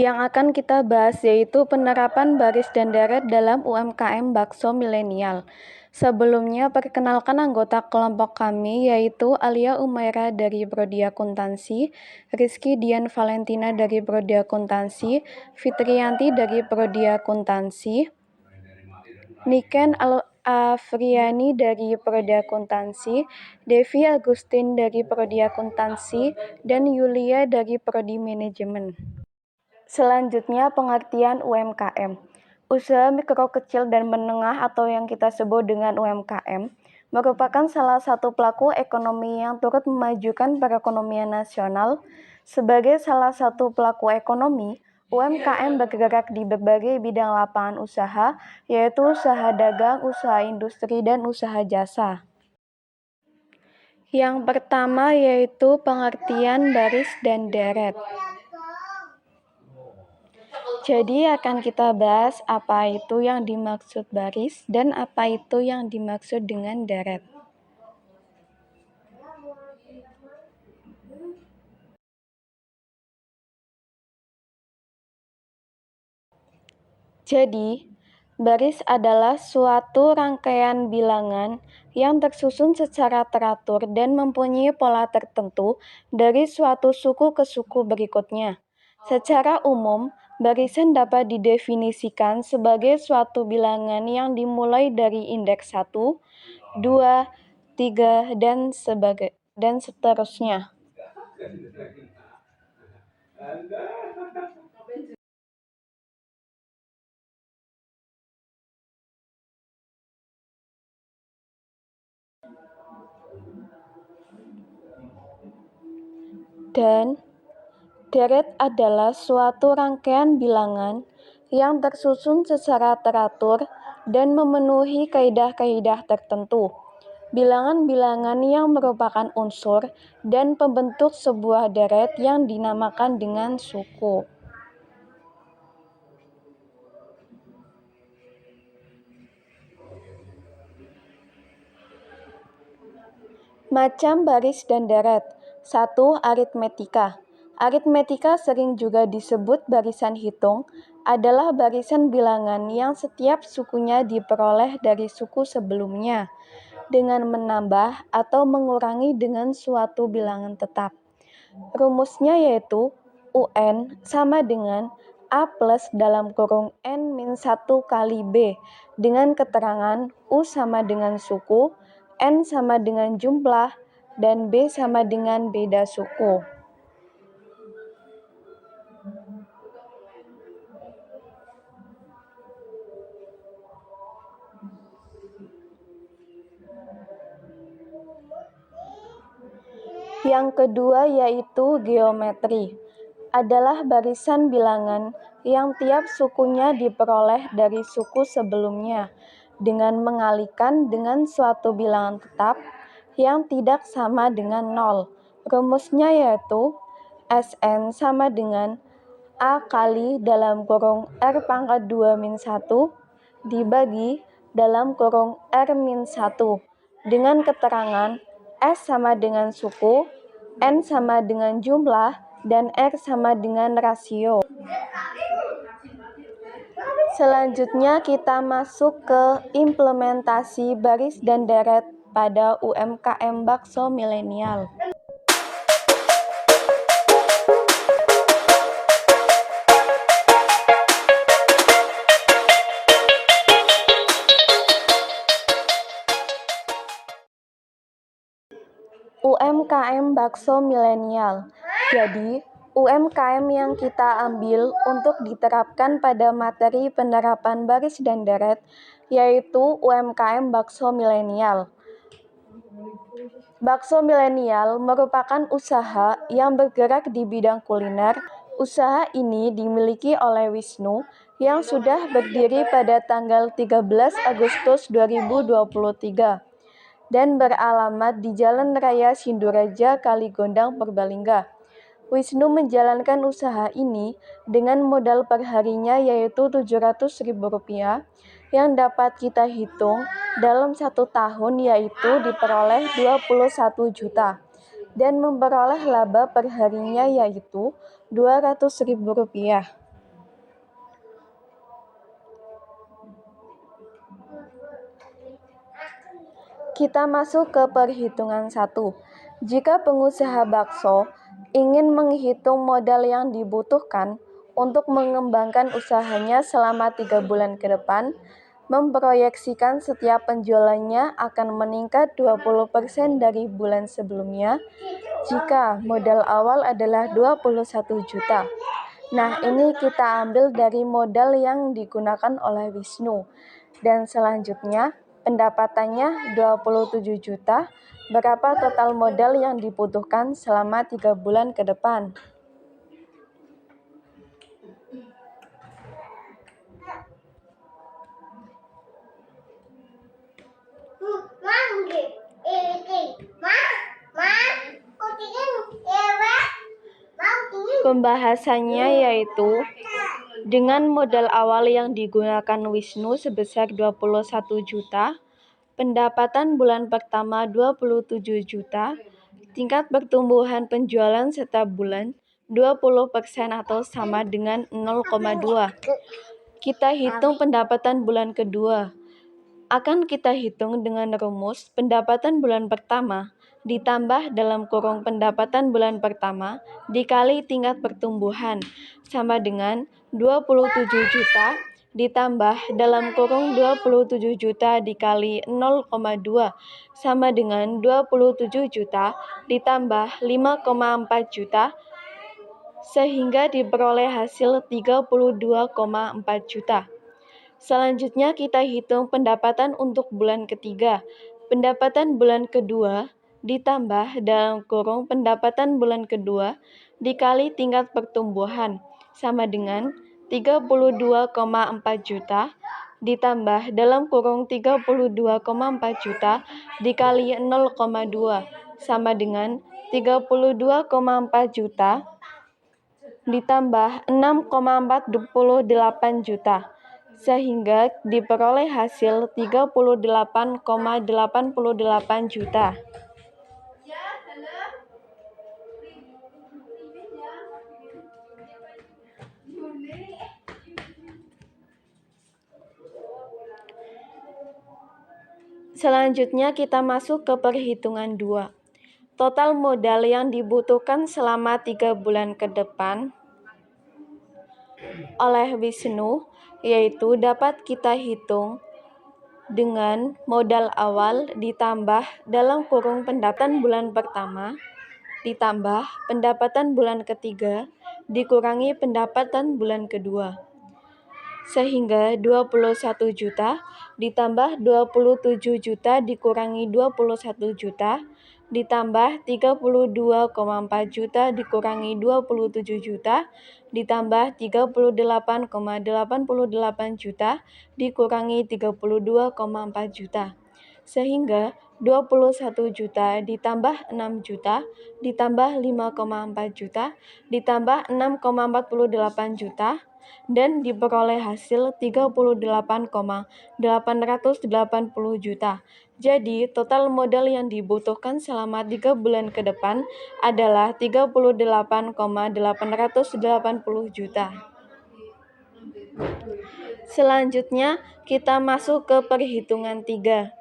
yang akan kita bahas yaitu penerapan baris dan deret dalam UMKM Bakso Milenial. Sebelumnya, perkenalkan anggota kelompok kami yaitu Alia Umaira dari Prodi Akuntansi, Rizky Dian Valentina dari Prodi Akuntansi, Fitriyanti dari Prodi Akuntansi, Niken Afriani dari Prodi Akuntansi, Devi Agustin dari Prodi Akuntansi, dan Yulia dari Prodi Manajemen. Selanjutnya, pengertian UMKM. Usaha mikro kecil dan menengah atau yang kita sebut dengan UMKM merupakan salah satu pelaku ekonomi yang turut memajukan perekonomian nasional. Sebagai salah satu pelaku ekonomi, UMKM bergerak di berbagai bidang lapangan usaha, yaitu usaha dagang, usaha industri, dan usaha jasa. Yang pertama yaitu pengertian baris dan deret. Jadi akan kita bahas apa itu yang dimaksud baris dan apa itu yang dimaksud dengan deret. Jadi, baris adalah suatu rangkaian bilangan yang tersusun secara teratur dan mempunyai pola tertentu dari suatu suku ke suku berikutnya. Secara umum, barisan dapat didefinisikan sebagai suatu bilangan yang dimulai dari indeks 1, 2, 3, dan seterusnya. Dan deret adalah suatu rangkaian bilangan yang tersusun secara teratur dan memenuhi kaidah-kaidah tertentu. Bilangan-bilangan yang merupakan unsur dan pembentuk sebuah deret yang dinamakan dengan suku. Macam baris dan deret. 1. Aritmetika. Aritmetika sering juga disebut barisan hitung, adalah barisan bilangan yang setiap sukunya diperoleh dari suku sebelumnya, dengan menambah atau mengurangi dengan suatu bilangan tetap. Rumusnya yaitu UN sama dengan A plus dalam kurung N-1 kali B, dengan keterangan U sama dengan suku, N sama dengan jumlah, dan B sama dengan beda suku. Yang kedua yaitu geometri, adalah barisan bilangan yang tiap sukunya diperoleh dari suku sebelumnya, dengan mengalikan dengan suatu bilangan tetap yang tidak sama dengan 0. Rumusnya yaitu Sn sama dengan A kali dalam kurung R pangkat 2 min 1 dibagi dalam kurung R min 1 dengan keterangan S sama dengan suku, N sama dengan jumlah, dan R sama dengan rasio. Selanjutnya kita masuk ke implementasi baris dan deret pada UMKM Bakso Milenial. UMKM Bakso Milenial. Jadi, UMKM yang kita ambil untuk diterapkan pada materi penerapan baris dan deret yaitu UMKM Bakso Milenial. Bakso Milenial merupakan usaha yang bergerak di bidang kuliner. Usaha ini dimiliki oleh Wisnu yang sudah berdiri pada tanggal 13 Agustus 2023 dan beralamat di Jalan Raya Sinduraja, Kaligondang, Purbalingga. Wisnu menjalankan usaha ini dengan modal perharinya yaitu Rp700.000 yang dapat kita hitung dalam 1 tahun yaitu diperoleh 21 juta dan memperoleh laba perharinya yaitu Rp200.000. Kita masuk ke perhitungan 1. Jika pengusaha bakso ingin menghitung modal yang dibutuhkan untuk mengembangkan usahanya selama 3 bulan ke depan, memproyeksikan setiap penjualannya akan meningkat 20% dari bulan sebelumnya jika modal awal adalah 21 juta. Nah, ini kita ambil dari modal yang digunakan oleh Wisnu. Dan selanjutnya, pendapatannya 27 juta. Berapa total modal yang dibutuhkan selama 3 bulan ke depan? Pembahasannya yaitu dengan modal awal yang digunakan Wisnu sebesar 21 juta, pendapatan bulan pertama 27 juta, tingkat pertumbuhan penjualan setiap bulan 20% atau sama dengan 0,2. Kita hitung pendapatan bulan kedua. Akan kita hitung dengan rumus pendapatan bulan pertama ditambah dalam kurung pendapatan bulan pertama dikali tingkat pertumbuhan sama dengan 27 juta ditambah dalam kurung 27 juta dikali 0,2 sama dengan 27 juta ditambah 5,4 juta sehingga diperoleh hasil 32,4 juta. Selanjutnya kita hitung pendapatan untuk bulan ketiga. Pendapatan bulan kedua ditambah dalam kurung pendapatan bulan kedua dikali tingkat pertumbuhan sama dengan 32,4 juta ditambah dalam kurung 32,4 juta dikali 0,2 sama dengan 32,4 juta ditambah 6,48 juta sehingga diperoleh hasil 38,88 juta. Selanjutnya kita masuk ke perhitungan 2. Total modal yang dibutuhkan selama 3 bulan ke depan oleh Wisnu yaitu dapat kita hitung dengan modal awal ditambah dalam kurung pendapatan bulan pertama ditambah pendapatan bulan ketiga dikurangi pendapatan bulan kedua sehingga 21 juta ditambah 27 juta dikurangi 21 juta ditambah 32,4 juta dikurangi 27 juta ditambah 38,88 juta dikurangi 32,4 juta sehingga 21 juta ditambah 6 juta ditambah 5,4 juta ditambah 6,48 juta dan diperoleh hasil 38,880 juta. Jadi, total modal yang dibutuhkan selama 3 bulan ke depan adalah 38,880 juta. Selanjutnya, kita masuk ke perhitungan 3.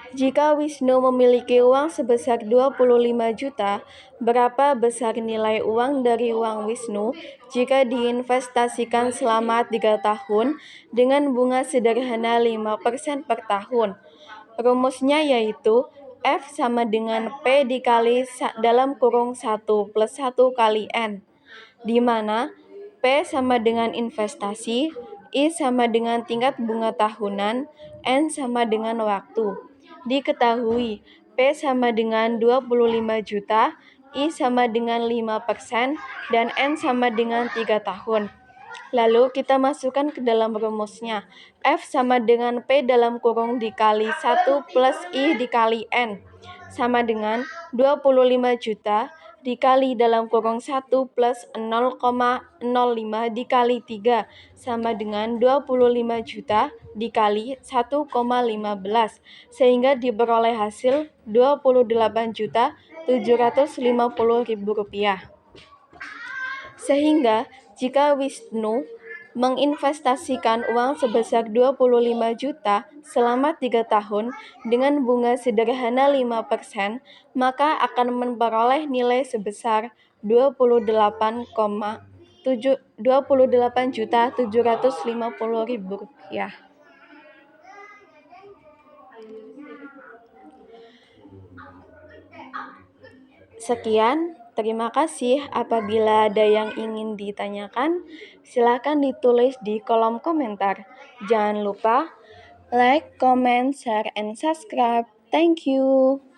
Jika Wisnu memiliki uang sebesar 25 juta, berapa besar nilai uang dari uang Wisnu jika diinvestasikan selama 3 tahun dengan bunga sederhana 5% per tahun? Rumusnya yaitu F sama dengan P dikali dalam kurung 1 plus 1 kali N, di mana P sama dengan investasi, I sama dengan tingkat bunga tahunan, N sama dengan waktu. Diketahui P sama dengan 25 juta, I sama dengan 5%, dan N sama dengan 3 tahun. Lalu kita masukkan ke dalam rumusnya. F sama dengan P dalam kurung dikali 1 plus I dikali N sama dengan 25 juta dikali dalam kurung 1 plus 0,05 dikali 3 sama dengan 25 juta dikali 1,15 sehingga diperoleh hasil 28.750.000 rupiah. Sehingga jika Wisnu menginvestasikan uang sebesar 25 juta selama 3 tahun dengan bunga sederhana 5%, maka akan memperoleh nilai sebesar 28.750.000 rupiah. Sekian, terima kasih. Apabila ada yang ingin ditanyakan, silakan ditulis di kolom komentar. Jangan lupa like, comment, share, and subscribe. Thank you.